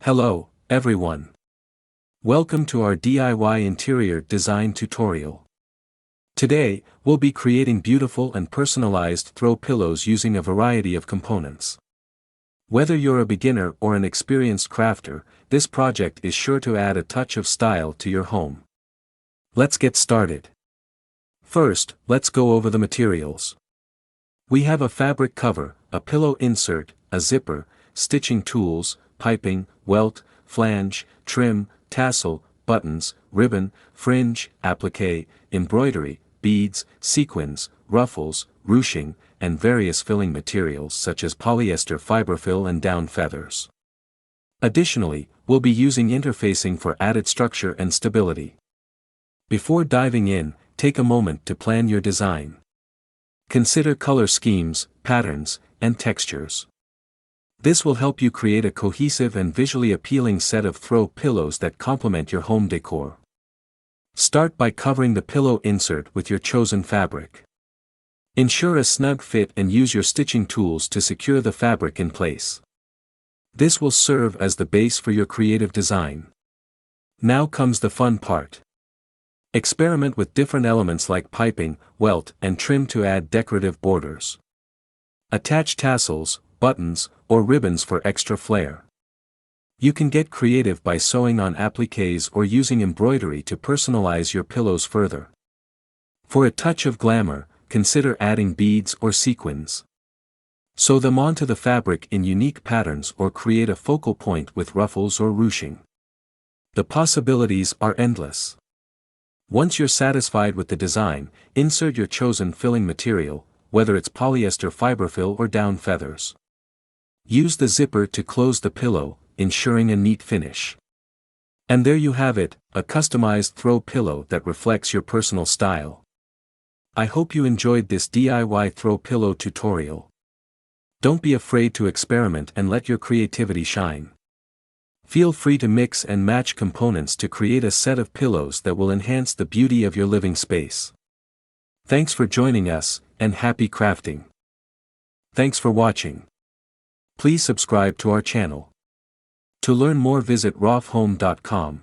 Hello, everyone. Welcome to our DIY interior design tutorial. Today, we'll be creating beautiful and personalized throw pillows using a variety of components. Whether you're a beginner or an experienced crafter, this project is sure to add a touch of style to your home. Let's get started. First, let's go over the materials. We have a fabric cover, a pillow insert, a zipper, stitching tools, piping, welt, flange, trim, tassel, buttons, ribbon, fringe, applique, embroidery, beads, sequins, ruffles, ruching, and various filling materials such as polyester fiberfill and down feathers. Additionally, we'll be using interfacing for added structure and stability. Before diving in, take a moment to plan your design. Consider color schemes, patterns, and textures. This will help you create a cohesive and visually appealing set of throw pillows that complement your home decor. Start by covering the pillow insert with your chosen fabric. Ensure a snug fit and use your stitching tools to secure the fabric in place. This will serve as the base for your creative design. Now comes the fun part. Experiment with different elements like piping, welt, and trim to add decorative borders. Attach tassels, buttons, or ribbons for extra flair. You can get creative by sewing on appliques or using embroidery to personalize your pillows further. For a touch of glamour, consider adding beads or sequins. Sew them onto the fabric in unique patterns or create a focal point with ruffles or ruching. The possibilities are endless. Once you're satisfied with the design, insert your chosen filling material, whether it's polyester fiberfill or down feathers. Use the zipper to close the pillow, ensuring a neat finish. And there you have it, a customized throw pillow that reflects your personal style. I hope you enjoyed this DIY throw pillow tutorial. Don't be afraid to experiment and let your creativity shine. Feel free to mix and match components to create a set of pillows that will enhance the beauty of your living space. Thanks for joining us, and happy crafting. Thanks for watching. Please subscribe to our channel. To learn more, visit rofhome.com.